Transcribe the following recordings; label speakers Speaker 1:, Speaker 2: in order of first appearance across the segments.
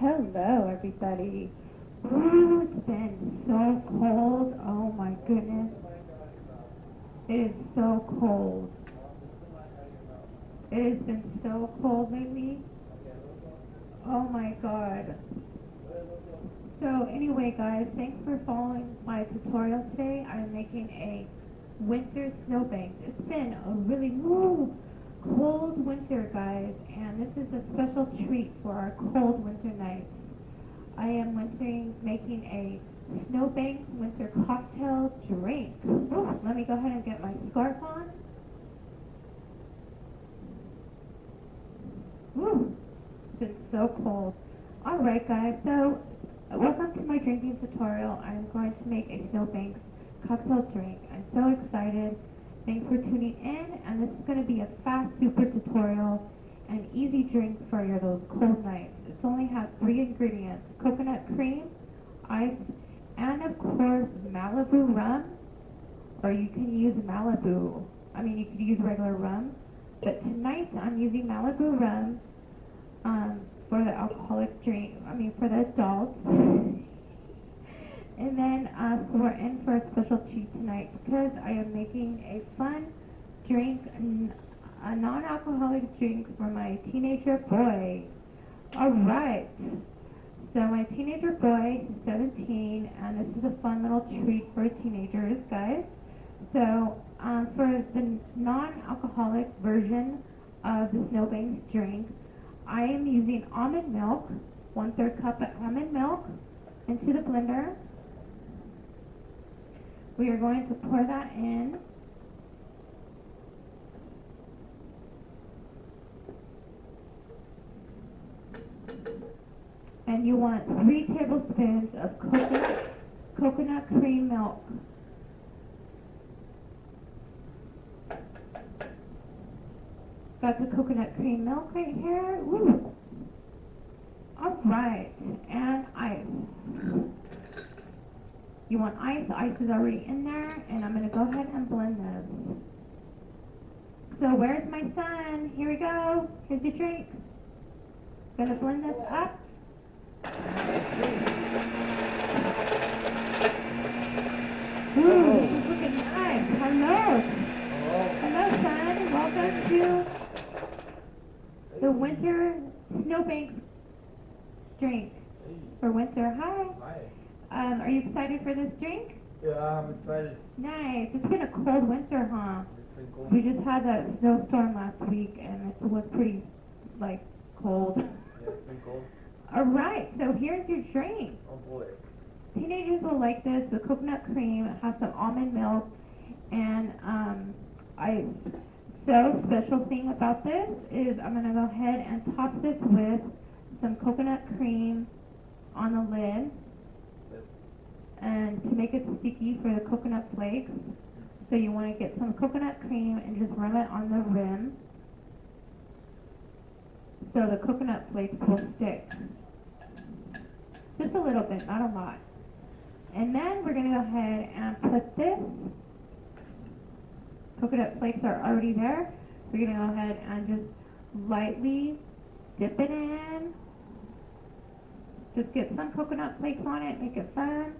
Speaker 1: Hello, everybody. Ooh, it's been so cold. Oh my goodness. It is so cold. It has been so cold lately. Oh my god. So anyway, guys, thanks for following my tutorial today. I'm making a winter snowbank. It's been a really cold winter, guys, and this is a special treat for our cold winter nights. I am making a Snowbank winter cocktail drink. Ooh, let me go ahead and get my scarf on. Ooh, it's been so cold. Alright guys, so welcome to my drinking tutorial. I'm going to make a Snowbank cocktail drink. I'm so excited. Thanks for tuning in, and this is going to be a fast, super tutorial and easy drink for those cold nights. It only has 3 ingredients: coconut cream, ice, and of course Malibu rum, or you can use you could use regular rum, but tonight I'm using Malibu rum for the alcoholic drink, for the adults. And then we're in for a special treat tonight because I am making a fun drink, a non-alcoholic drink for my teenager boy. Alright, so my teenager boy is 17, and this is a fun little treat for teenagers, guys. So for the non-alcoholic version of the Snowbank drink, I am using almond milk, 1/3 cup of almond milk into the blender. We are going to pour that in. And you want 3 tablespoons of coconut cream milk. Got the coconut cream milk right here. Woo! Alright, and ice. You want ice? Ice is already in there, and I'm going to go ahead and blend this. So where's my son? Here we go. Here's your drink. Going to blend this up. Ooh, this is looking nice. Hello. Hello, son. Welcome to the winter Snowbank drink for winter. Hi. Are you excited for this drink?
Speaker 2: Yeah, I'm excited.
Speaker 1: Nice. It's been a cold winter, huh?
Speaker 2: It's pretty cold.
Speaker 1: We just had that snowstorm last week, and it was pretty, cold.
Speaker 2: Yeah, it's pretty cold.
Speaker 1: All right, so here's your drink.
Speaker 2: Oh boy.
Speaker 1: Teenagers will like this. The coconut cream, it has some almond milk, and ice. So, special thing about this is I'm going to go ahead and top this with some coconut cream on the lid. And to make it sticky for the coconut flakes, so you want to get some coconut cream and just rub it on the rim so the coconut flakes will stick. Just a little bit, not a lot. And then we're going to go ahead and put this. Coconut flakes are already there. We're going to go ahead and just lightly dip it in. Just get some coconut flakes on it, make it fun.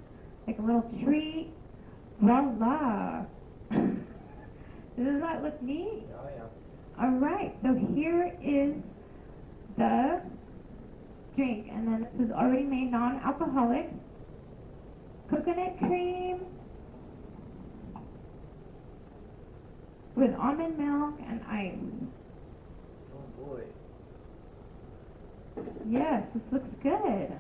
Speaker 1: Like a little treat. Voila! Does that look neat?
Speaker 2: Oh yeah.
Speaker 1: Alright, so here is the drink. And then this is already made non-alcoholic. Coconut cream with almond milk and ice.
Speaker 2: Oh boy.
Speaker 1: Yes, this looks good.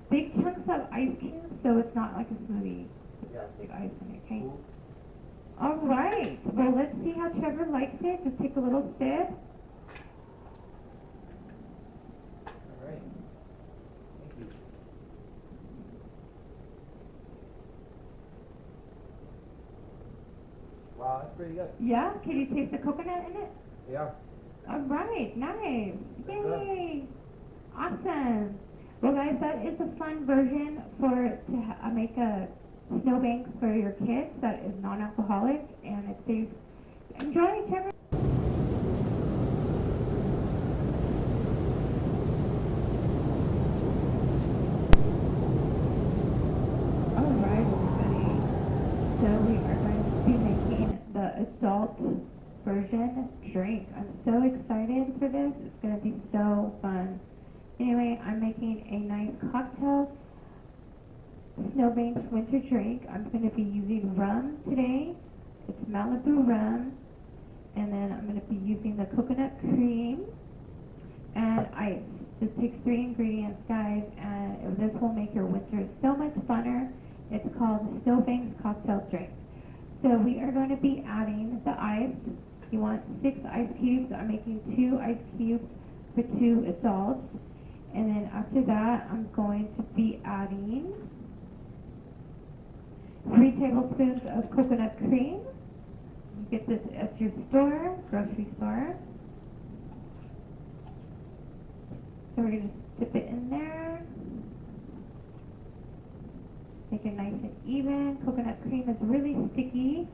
Speaker 1: Big chunks of ice cubes, so it's not like a smoothie.
Speaker 2: Yeah.
Speaker 1: Big ice in it, okay?
Speaker 2: Cool.
Speaker 1: Alright, well let's see how Trevor likes it. Just take a little sip.
Speaker 2: Alright. Thank you. Wow, that's pretty good.
Speaker 1: Yeah, can you taste the coconut in it?
Speaker 2: Yeah.
Speaker 1: Alright, nice.
Speaker 2: That's
Speaker 1: Yay! Awesome. Well guys, that is a fun version to make a snowbank for your kids that is non-alcoholic, and it's safe. Enjoy, Trevor. adult version drink. I'm so excited for this. It's going to be so fun. Anyway, I'm making a nice cocktail Snowbank winter drink. I'm going to be using rum today. It's Malibu Rum. And then I'm going to be using the coconut cream and ice. Just takes 3 ingredients, guys, and this will make your winter so much funner. It's called Snowbank Cocktail Drink. So we are going to be adding the ice. You want 6 ice cubes. I'm making 2 ice cubes for 2 adults. And then after that, I'm going to be adding 3 tablespoons of coconut cream. You get this at your store, grocery store. So we're going to dip it in there. Make it nice and even. Coconut cream is really sticky.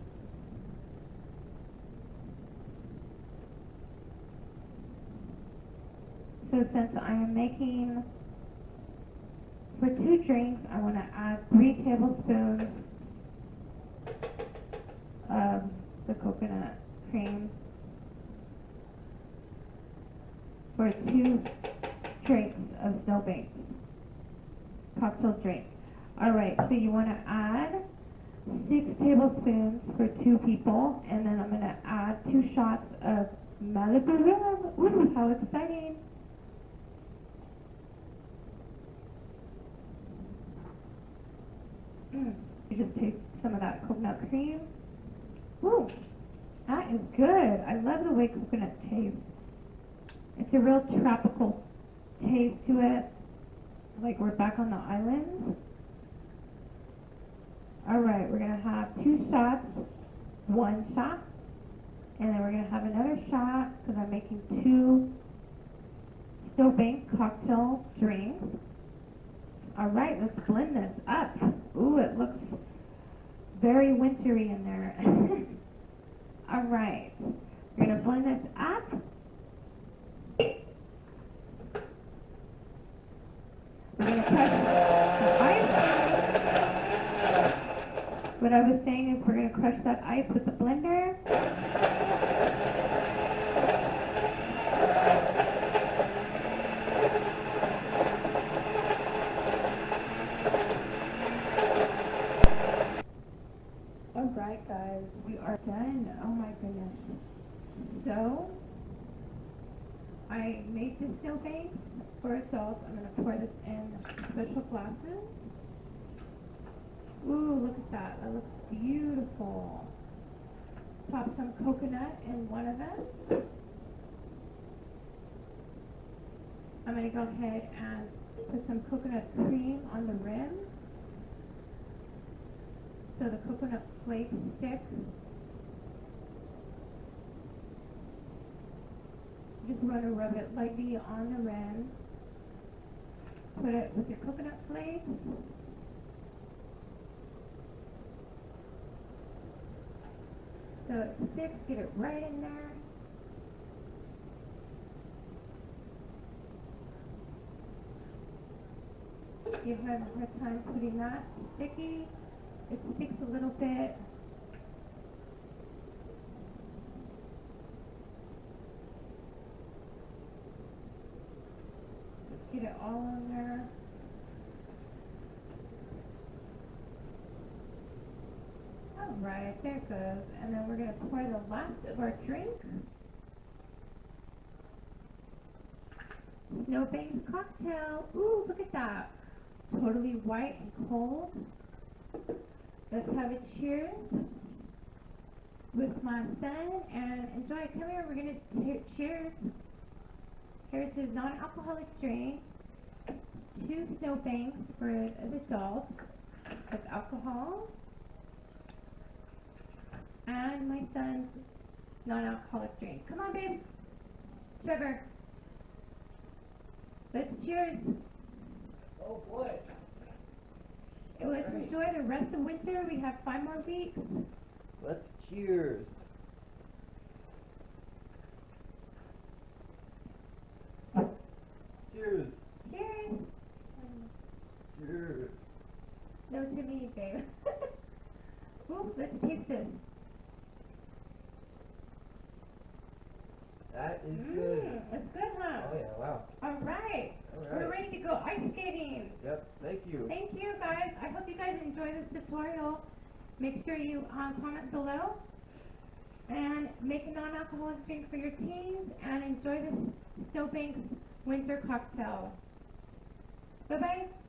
Speaker 1: So since I am making for 2 drinks, I want to add 3 tablespoons of the coconut cream for 2 drinks of Snowbank cocktail drink. Alright, so you want to add 6 tablespoons for 2 people, and then I'm going to add 2 shots of Malibu Rum. Ooh, how exciting! You just taste some of that coconut cream. Ooh, that is good. I love the way coconut tastes. It's a real tropical taste to it, like we're back on the islands. Alright, we're going to have 2 shots, 1 shot, and then we're going to have another shot because I'm making 2 Snowbank cocktail drinks. Alright, let's blend this up. Ooh, it looks very wintry in there. Alright, we're going to blend this up. We're going to crush the ice. What I was saying is we're going to crush that ice with the blender. Alright guys, we are done. Oh my goodness. So, I made the Snowbank for adults. I'm going to pour this in special glasses. Ooh, look at that. That looks beautiful. Pop some coconut in one of them. I'm going to go ahead and put some coconut cream on the rim. So the coconut flakes stick. Just want to rub it lightly on the rim. Put it with your coconut flakes. So it sticks, get it right in there. You have a hard time putting that sticky. It sticks a little bit. Just get it all on there. Alright, there it goes. And then we're going to pour the last of our drink. Snowbank cocktail. Ooh, look at that. Totally white and cold. Let's have a cheers with my son and enjoy. Come here, we're going to cheers. Here's a non-alcoholic drink. 2 Snowbanks for an adult with alcohol. And my son's non-alcoholic drink. Come on, babe. Trevor. Let's cheers.
Speaker 2: Oh boy.
Speaker 1: Let's enjoy the rest of winter. We have 5 more weeks.
Speaker 2: Let's cheers. Cheers.
Speaker 1: Cheers.
Speaker 2: Cheers.
Speaker 1: No to me, babe. Ooh, let's taste this.
Speaker 2: is good.
Speaker 1: It's good, huh?
Speaker 2: Oh yeah, wow.
Speaker 1: All right.
Speaker 2: All
Speaker 1: We're
Speaker 2: right.
Speaker 1: ready to go ice skating.
Speaker 2: Yep, thank you.
Speaker 1: Thank you, guys. I hope you guys enjoy this tutorial. Make sure you comment below and make a non-alcoholic drink for your teens and enjoy this Snowbank's winter cocktail. Bye-bye.